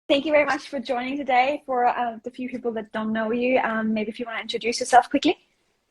Thank you very much for joining today. For the few people that don't know you, maybe if you want to introduce yourself quickly.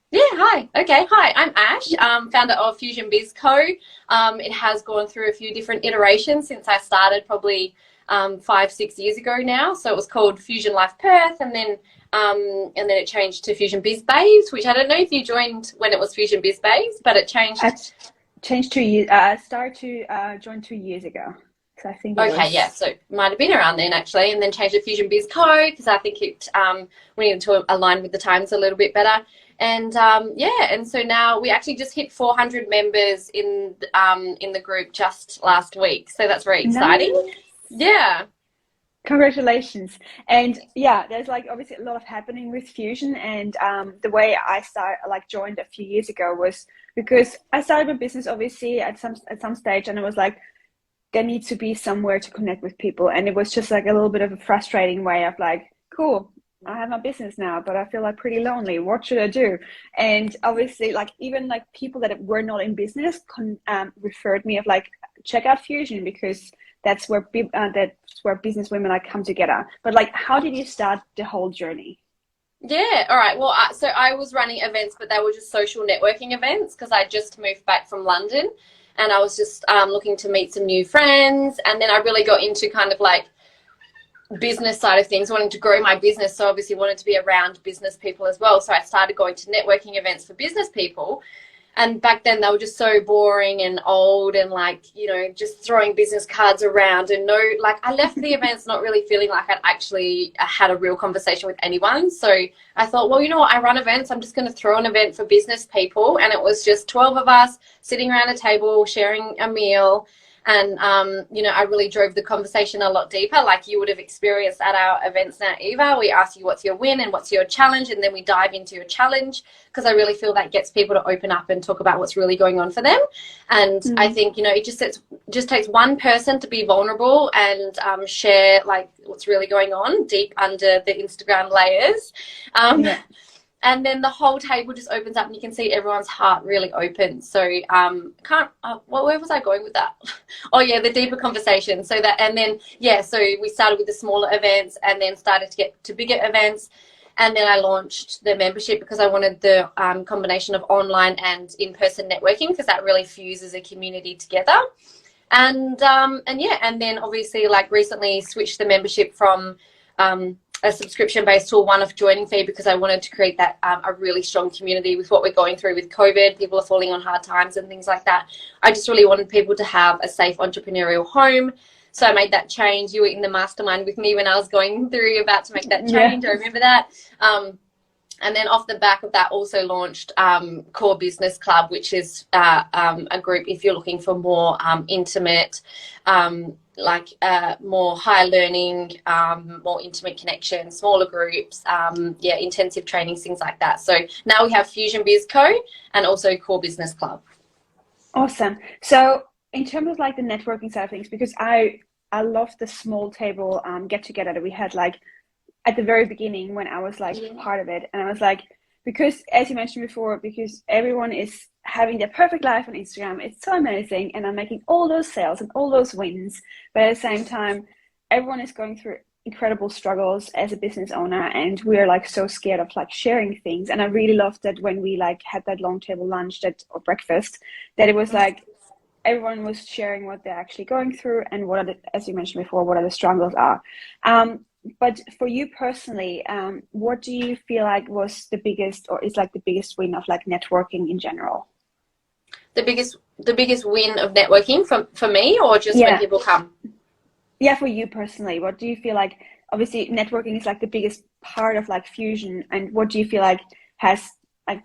Yeah, hi. Okay, hi, I'm Ash, founder of Fusion Biz Co. It has gone through a few different iterations since I started probably 5, 6 years ago now. So it was called Fusion Life Perth, and then it changed to Fusion Biz Babes, which I don't know if you joined when it was Fusion Biz Babes, but it changed. I changed 2 years. Started to join 2 years ago. So I think it Okay, yeah, was. so it might have been around then actually, and then changed to Fusion Biz Co. because I think we needed to align with the times a little bit better. And yeah, and so now we actually just hit 400 members in the group just last week. So that's very exciting. Nice. Yeah. Congratulations. And yeah, there's like obviously a lot of happening with Fusion. And the way I joined a few years ago was because I started my business obviously at some stage, and it was like there needs to be somewhere to connect with people. And it was just like a little bit of a frustrating way of like, cool, I have my business now, but I feel like pretty lonely. What should I do? And obviously, like even like people that were not in business referred me of like, check out Fusion because that's where business women like come together. But like, how did you start the whole journey? Yeah, all right. Well, so I was running events, but they were just social networking events because I just moved back from London and I was just looking to meet some new friends. And then I really got into kind of like business side of things, wanting to grow my business. So obviously wanted to be around business people as well. So I started going to networking events for business people. And back then they were just so boring and old and like, just throwing business cards around and I left the events not really feeling like I'd actually had a real conversation with anyone. So I thought, well, you know what, I run events. I'm just going to throw an event for business people. And it was just 12 of us sitting around a table, sharing a meal. And, I really drove the conversation a lot deeper, like you would have experienced at our events now, Eva. We ask you what's your win and what's your challenge, and then we dive into your challenge because I really feel that gets people to open up and talk about what's really going on for them. And I think, it just takes one person to be vulnerable and share like what's really going on deep under the Instagram layers. Yeah. And then the whole table just opens up and you can see everyone's heart really open. So where was I going with that? Oh yeah, the deeper conversation. So we started with the smaller events and then started to get to bigger events. And then I launched the membership because I wanted the combination of online and in-person networking because that really fuses a community together. And then obviously like recently switched the membership from a subscription-based to a one-off joining fee because I wanted to create that a really strong community with what we're going through with COVID. People are falling on hard times and things like that. I just really wanted people to have a safe entrepreneurial home. So I made that change. You were in the mastermind with me when I was going through about to make that change. Yeah. I remember that. And then off the back of that also launched Core Business Club, which is a group if you're looking for more intimate, more high learning, more intimate connection, smaller groups, intensive trainings, things like that. So now we have Fusion Biz Co. and also Core Business Club. Awesome. So in terms of like the networking side of things, because I love the small table get together that we had like at the very beginning when I was like part of it. And I was like, because as you mentioned before, because everyone is having their perfect life on Instagram, it's so amazing. And I'm making all those sales and all those wins. But at the same time, everyone is going through incredible struggles as a business owner. And we're like so scared of like sharing things. And I really loved that when we like had that long table lunch or breakfast, that it was like, everyone was sharing what they're actually going through and what are the, as you mentioned before, what are the struggles are. But for you personally, what do you feel like was the biggest or is like the biggest win of like networking in general? The biggest win of networking for me or just when people come? Yeah, for you personally, what do you feel like, obviously networking is like the biggest part of like Fusion, and what do you feel like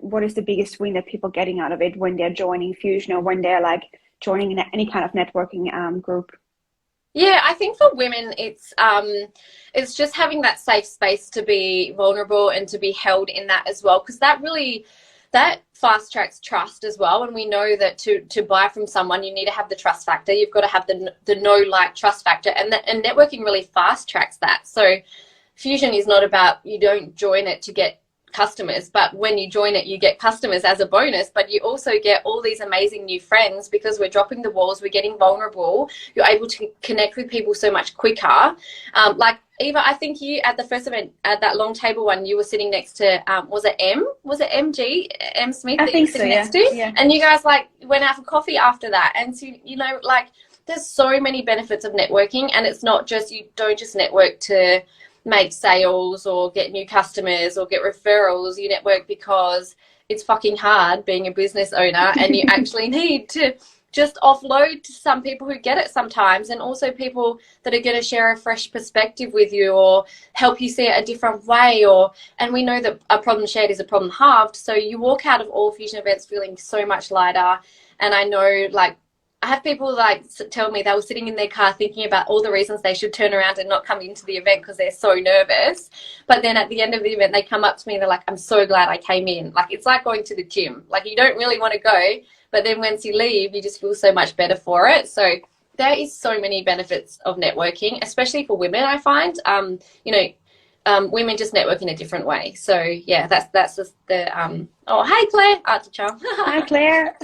what is the biggest win that people getting out of it when they're joining Fusion or when they're like joining any kind of networking group? Yeah, I think for women, it's just having that safe space to be vulnerable and to be held in that as well, because that fast tracks trust as well. And we know that to buy from someone, you need to have the trust factor. You've got to have the know, like, trust factor, and networking really fast tracks that. So Fusion is not about, you don't join it to get customers, but when you join it, you get customers as a bonus, but you also get all these amazing new friends because we're dropping the walls, we're getting vulnerable, you're able to connect with people so much quicker. Like Eva, I think you at the first event at that long table one, you were sitting next to was it MG M Smith that you were sitting next to? Yeah. And you guys like went out for coffee after that. And so, you know, like there's so many benefits of networking, and it's not just, you don't just network to make sales or get new customers or get referrals. You network because it's fucking hard being a business owner, and you actually need to just offload to some people who get it sometimes, and also people that are going to share a fresh perspective with you or help you see it a different way. And we know that a problem shared is a problem halved. So you walk out of all Fusion events feeling so much lighter. And I know, like, I have people like tell me they were sitting in their car thinking about all the reasons they should turn around and not come into the event because they're so nervous. But then at the end of the event, they come up to me and they're like, I'm so glad I came in. Like, it's like going to the gym. Like, you don't really want to go, but then once you leave, you just feel so much better for it. So there is so many benefits of networking, especially for women, I find. You know, women just network in a different way. So yeah, that's just the oh, hey Claire, Artie Charm. Hi Claire.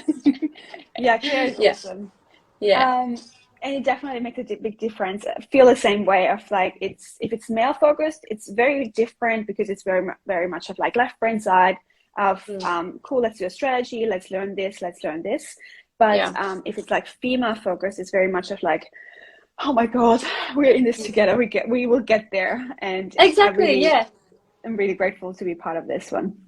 Yeah, Claire is awesome. Yeah. And it definitely makes a big difference. I feel the same way of like, if it's male focused, it's very different because it's very much of like left brain side of cool, let's do a strategy, let's learn this. But if it's like female focused, it's very much of like, oh my God, we're in this together. We will get there. And exactly, I'm really grateful to be part of this one.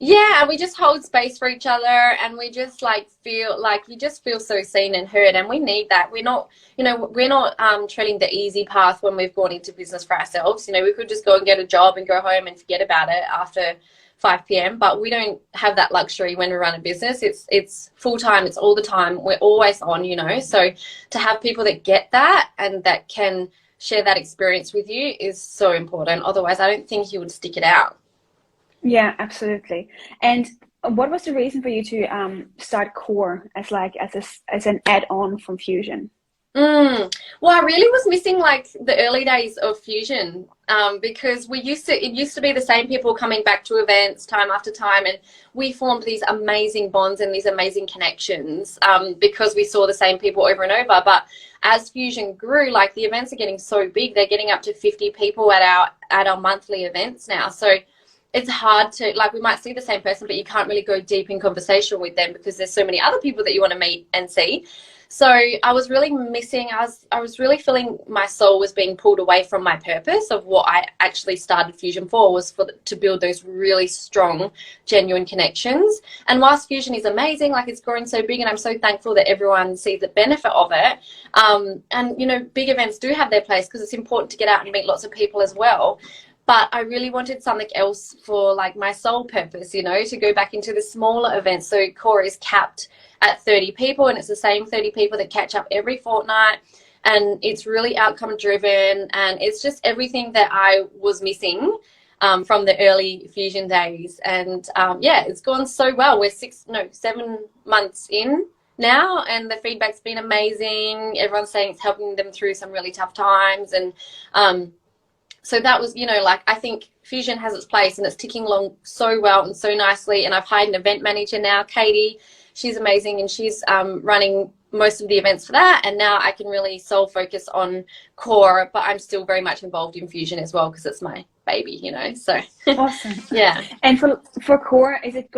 Yeah, we just hold space for each other, and we just like feel like you just feel so seen and heard, and we need that. We're not, you know, we're not treading the easy path when we've gone into business for ourselves. You know, we could just go and get a job and go home and forget about it after 5 p.m. But we don't have that luxury when we run a business. It's full time. It's all the time. We're always on, you know. So to have people that get that and that can share that experience with you is so important. Otherwise, I don't think you would stick it out. Yeah, absolutely. And what was the reason for you to start Core as an add-on from Fusion? Well, I really was missing like the early days of Fusion because it used to be the same people coming back to events time after time, and we formed these amazing bonds and these amazing connections because we saw the same people over and over. But as Fusion grew, like the events are getting so big, they're getting up to 50 people at our monthly events now. So it's hard to, like, we might see the same person, but you can't really go deep in conversation with them because there's so many other people that you want to meet and see. So I was really missing, I was really feeling my soul was being pulled away from my purpose of what I actually started Fusion for, was to build those really strong, genuine connections. And whilst Fusion is amazing, like it's growing so big, and I'm so thankful that everyone sees the benefit of it. And, you know, big events do have their place because it's important to get out and meet lots of people as well. But I really wanted something else for like my sole purpose, you know, to go back into the smaller events. So Core is capped at 30 people, and it's the same 30 people that catch up every fortnight. And it's really outcome driven, and it's just everything that I was missing from the early Fusion days. And yeah, it's gone so well. We're 7 months in now, and the feedback's been amazing. Everyone's saying it's helping them through some really tough times. And so that was, you know, like, I think Fusion has its place and it's ticking along so well and so nicely. And I've hired an event manager now, Katie. She's amazing, and she's running most of the events for that. And now I can really sole focus on Core, but I'm still very much involved in Fusion as well because it's my baby, you know. So awesome. Yeah. And for Core, is it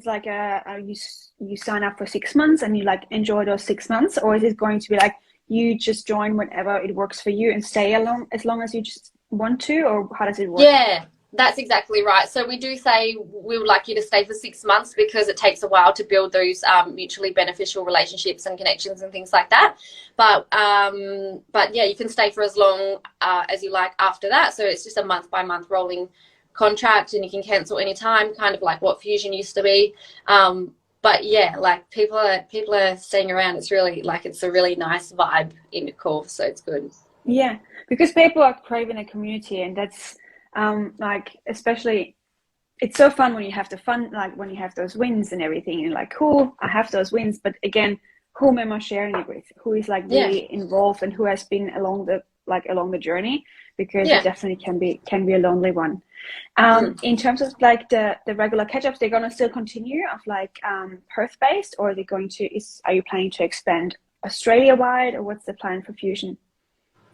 like you sign up for 6 months and you like enjoy those 6 months, or is it going to be like you just join whenever it works for you and stay along as long as you just want to, or how does it work? Yeah, that's exactly right. So we do say we would like you to stay for 6 months because it takes a while to build those mutually beneficial relationships and connections and things like that. But yeah, you can stay for as long as you like after that. So it's just a month by month rolling contract, and you can cancel anytime, kind of like what Fusion used to be. But yeah, like people are staying around. It's really like, it's a really nice vibe in the Core, so it's good. Yeah, because people are craving a community, and that's like, especially it's so fun when you have the fun, like when you have those wins and everything, and like, cool, I have those wins, but again, whom am I sharing it with? Who is like really involved and who has been along the journey? because it definitely can be a lonely one. In terms of like the regular catch-ups, they're going to still continue of like Perth based, or are they going to, are you planning to expand Australia wide, or what's the plan for Fusion?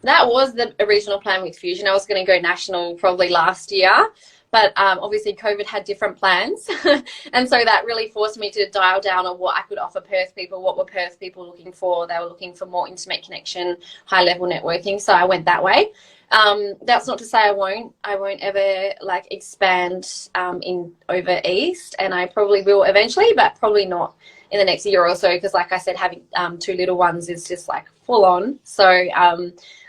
That was the original plan with Fusion. I was going to go national probably last year, but obviously COVID had different plans. And so that really forced me to dial down on what I could offer Perth people. What were Perth people looking for? They were looking for more intimate connection, high level networking. So I went that way. That's not to say I won't ever like expand in over east, and I probably will eventually, but probably not in the next year or so, because like I said, having two little ones is just like full on. So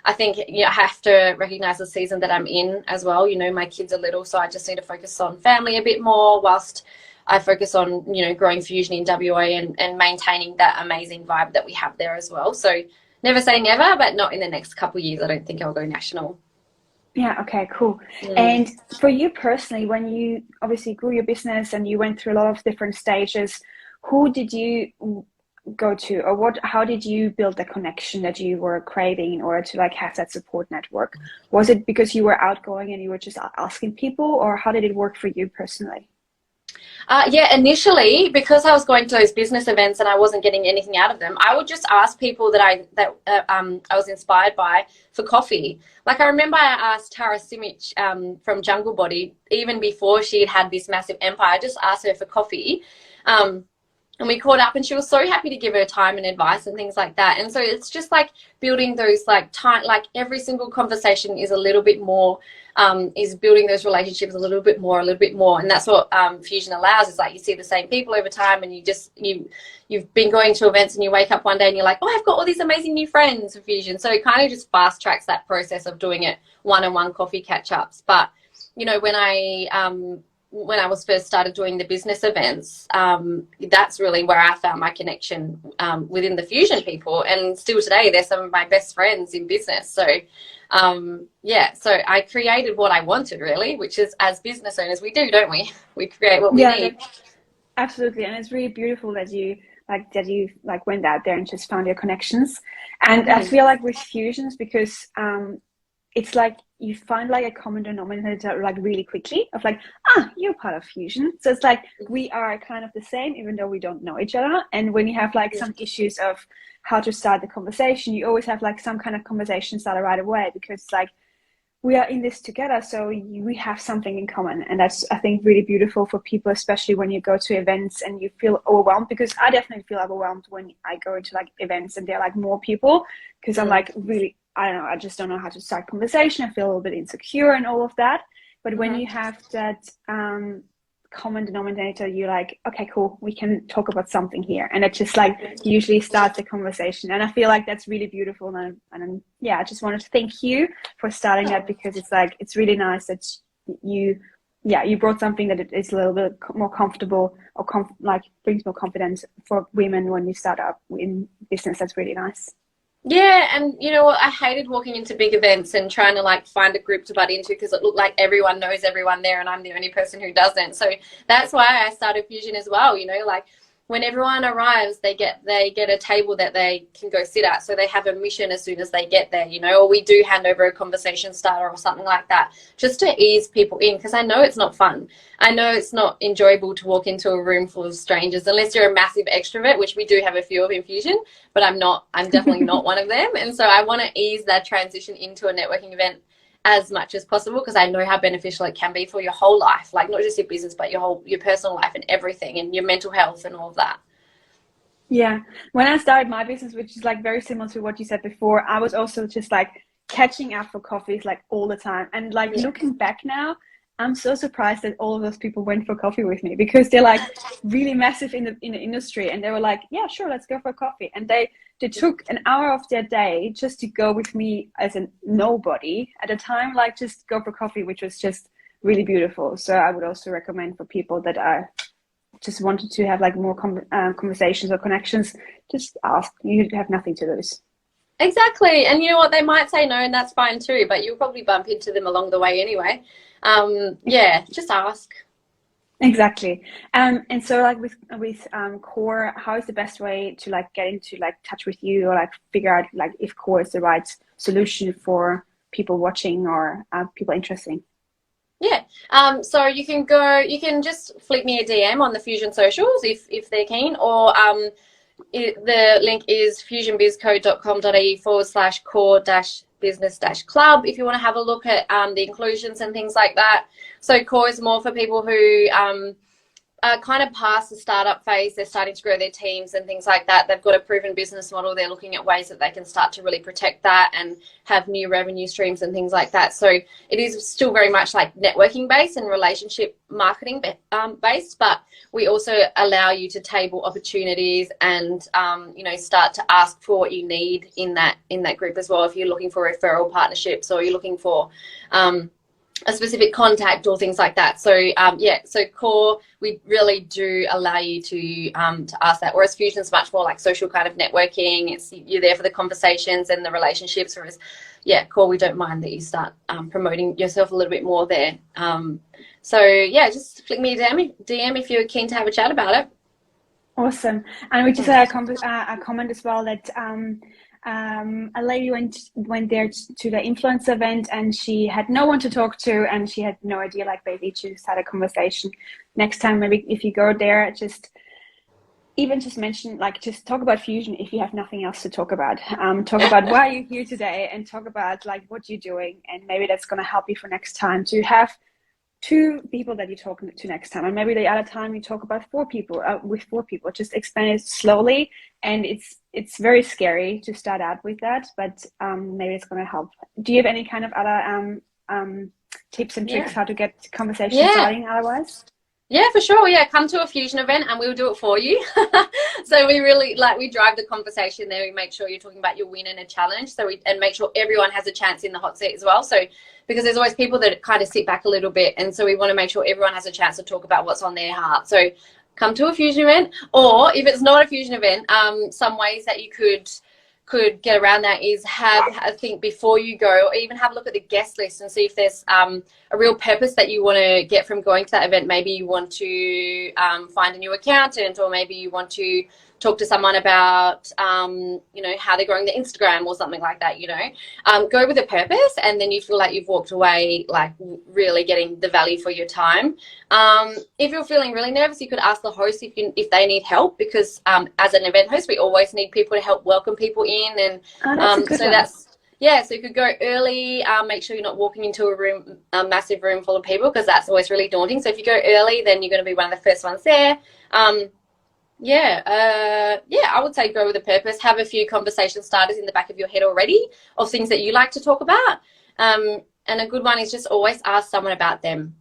I think I have to recognize the season that I'm in as well. My kids are little, so I just need to focus on family a bit more whilst I focus on, growing Fusion in WA and maintaining that amazing vibe that we have there as well. So never say never, but not in the next couple of years. I don't think I'll go national. Yeah, okay, cool. And for you personally, when you obviously grew your business and you went through a lot of different stages, who did you go to, or how did you build the connection that you were craving in order to like have that support network? Was it because you were outgoing and you were just asking people, or how did it work for you personally? Initially, because I was going to those business events and I wasn't getting anything out of them, I would just ask people that I was inspired by for coffee. Like I remember I asked Tara Simic from Jungle Body, even before she had this massive empire. I just asked her for coffee. And we caught up, and she was so happy to give her time and advice and things like that. And so it's just like building those like every single conversation is a little bit more, is building those relationships a little bit more. And that's what Fusion allows, is like you see the same people over time, and you've been going to events and you wake up one day and you're like, oh, I've got all these amazing new friends for Fusion. So it kind of just fast tracks that process of doing it one-on-one coffee catch-ups. But, when I was first started doing the business events, that's really where I found my connection within the Fusion people. And still today, they're some of my best friends in business. So, so I created what I wanted, really, which is, as business owners, we do, don't we? We create what we need. Absolutely. And it's really beautiful that you went out there and just found your connections. And I feel like with Fusions, because it's like you find like a common denominator like really quickly of like, you're part of Fusion. So it's like we are kind of the same, even though we don't know each other. And when you have like some issues of how to start the conversation, you always have like some kind of conversation started right away, because like we are in this together. So we have something in common. And that's, I think, really beautiful for people, especially when you go to events and you feel overwhelmed, because I definitely feel overwhelmed when I go into like events and there are like more people, because I'm like really, I don't know, I just don't know how to start conversation. I feel a little bit insecure and all of that. But when you have that common denominator, you're like, okay, cool, we can talk about something here. And it just like usually starts a conversation. And I feel like that's really beautiful. And I just wanted to thank you for starting that, because it's like, it's really nice that you brought something that is a little bit more comfortable, or brings more confidence for women when you start up in business. That's really nice. Yeah, and you know what? I hated walking into big events and trying to like find a group to butt into, because it looked like everyone knows everyone there and I'm the only person who doesn't. So that's why I started Fusion as well. Like when everyone arrives, they get a table that they can go sit at. So they have a mission as soon as they get there, or we do hand over a conversation starter or something like that, just to ease people in, because I know it's not fun. I know it's not enjoyable to walk into a room full of strangers, unless you're a massive extrovert, which we do have a few of in Fusion, but I'm definitely not one of them. And so I want to ease that transition into a networking event as much as possible, because I know how beneficial it can be for your whole life, like not just your business, but your personal life and everything, and your mental health and all of that. Yeah. When I started my business, which is like very similar to what you said before, I was also just like catching up for coffees like all the time. And like looking back now, I'm so surprised that all of those people went for coffee with me, because they're like really massive in the industry, and they were like, yeah, sure, let's go for a coffee. And they took an hour of their day just to go with me as a nobody at a time, like just go for coffee, which was just really beautiful. So I would also recommend for people that are just wanted to have like more conversations or connections, just ask. You have nothing to lose. Exactly. And you know what, they might say no, and that's fine too, but you'll probably bump into them along the way anyway. Just ask. Exactly. And so like with Core, how is the best way to like get into like touch with you, or like figure out like if Core is the right solution for people watching or people interesting? Yeah. So you can just flick me a DM on the Fusion socials if they're keen, or the link is fusionbizco.com.au/core-business-club if you want to have a look at the inclusions and things like that. So core is more for people who kind of past the startup phase. They're starting to grow their teams and things like that. They've got a proven business model. They're looking at ways that they can start to really protect that and have new revenue streams and things like that. So it is still very much like networking based and relationship marketing based, but we also allow you to table opportunities and start to ask for what you need in that group as well. If you're looking for referral partnerships or you're looking for a specific contact or things like that. So so core, we really do allow you to ask that, whereas fusion is much more like social kind of networking. You're there for the conversations and the relationships, whereas core, we don't mind that you start promoting yourself a little bit more there. Just flick me a DM if you're keen to have a chat about it. Awesome. And we just had a comment as well that a lady went there to the influencer event and she had no one to talk to and she had no idea, like basically to start a conversation. Next time, maybe if you go there, just mention, like, just talk about fusion if you have nothing else to talk about. Talk about why you're here today and talk about like what you're doing, and maybe that's going to help you for next time to have 2 people that you talk to next time, and maybe the other time you talk about 4 people with 4 people. Just expand it slowly, and it's very scary to start out with that, but maybe it's going to help. Do you have any kind of other tips and tricks how to get conversations starting otherwise? Yeah, for sure. Yeah, come to a fusion event and we'll do it for you. So we really we drive the conversation there. We make sure you're talking about your win and a challenge. And make sure everyone has a chance in the hot seat as well. So because there's always people that kind of sit back a little bit, and so we want to make sure everyone has a chance to talk about what's on their heart. So come to a fusion event, or if it's not a fusion event, some ways that you could get around that is have a think before you go, or even have a look at the guest list and see if there's a real purpose that you want to get from going to that event. Maybe you want to find a new accountant, or maybe you want to talk to someone about how they're growing their Instagram or something like that. Go with a purpose, and then you feel like you've walked away like really getting the value for your time. If you're feeling really nervous, you could ask the host if they need help, because as an event host, we always need people to help welcome people in, and so you could go early. Make sure you're not walking into a massive room full of people, because that's always really daunting. So if you go early, then you're going to be one of the first ones there. I would say go with a purpose. Have a few conversation starters in the back of your head already of things that you like to talk about. And a good one is just always ask someone about them.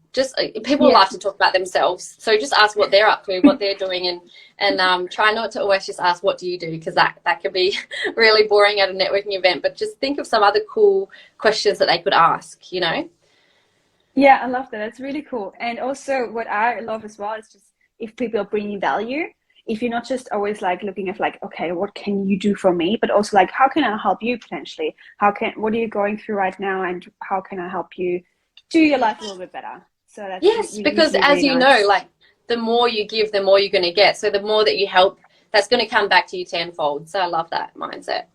People love to talk about themselves, so just ask what they're up to, what they're doing, and try not to always just ask what do you do, because that could be really boring at a networking event. But just think of some other cool questions that they could ask. Yeah, I love that. That's really cool. And also what I love as well is just if people are bringing value. If you're not just always like looking at like, okay, what can you do for me? But also like, how can I help you potentially? What are you going through right now? And how can I help you do your life a little bit better? So that's because really, as you know, like the more you give, the more you're going to get. So the more that you help, that's going to come back to you tenfold. So I love that mindset.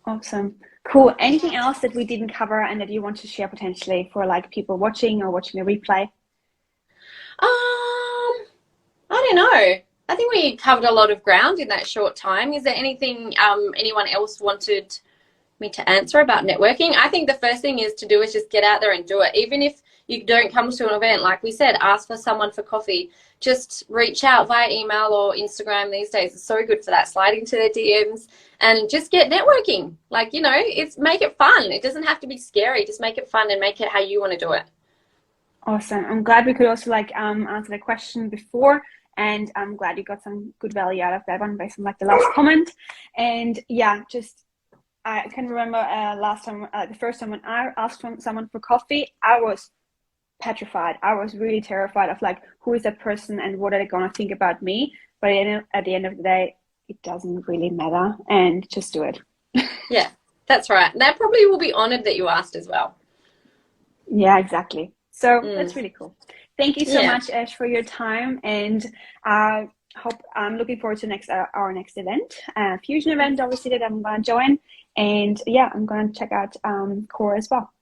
Awesome. Cool. Anything else that we didn't cover and that you want to share potentially for like people watching or watching the replay? I don't know. I think we covered a lot of ground in that short time. Is there anything anyone else wanted me to answer about networking? I think the first thing is just get out there and do it. Even if you don't come to an event, like we said, ask for someone for coffee. Just reach out via email or Instagram these days. It's so good for that. Slide into their DMs and just get networking. Like, make it fun. It doesn't have to be scary. Just make it fun and make it how you want to do it. Awesome. I'm glad we could also answer the question before. And I'm glad you got some good value out of that one based on like the last comment. And I can remember last time, the first time when I asked someone for coffee, I was petrified. I was really terrified of like, who is that person and what are they going to think about me? But at the end of the day, it doesn't really matter, and just do it. Yeah, that's right. They probably will be honored that you asked as well. Yeah, exactly. So that's really cool. Thank you so much, Ash, for your time, and I'm looking forward to our next event, Fusion event, obviously, that I'm going to join, and I'm going to check out Core as well.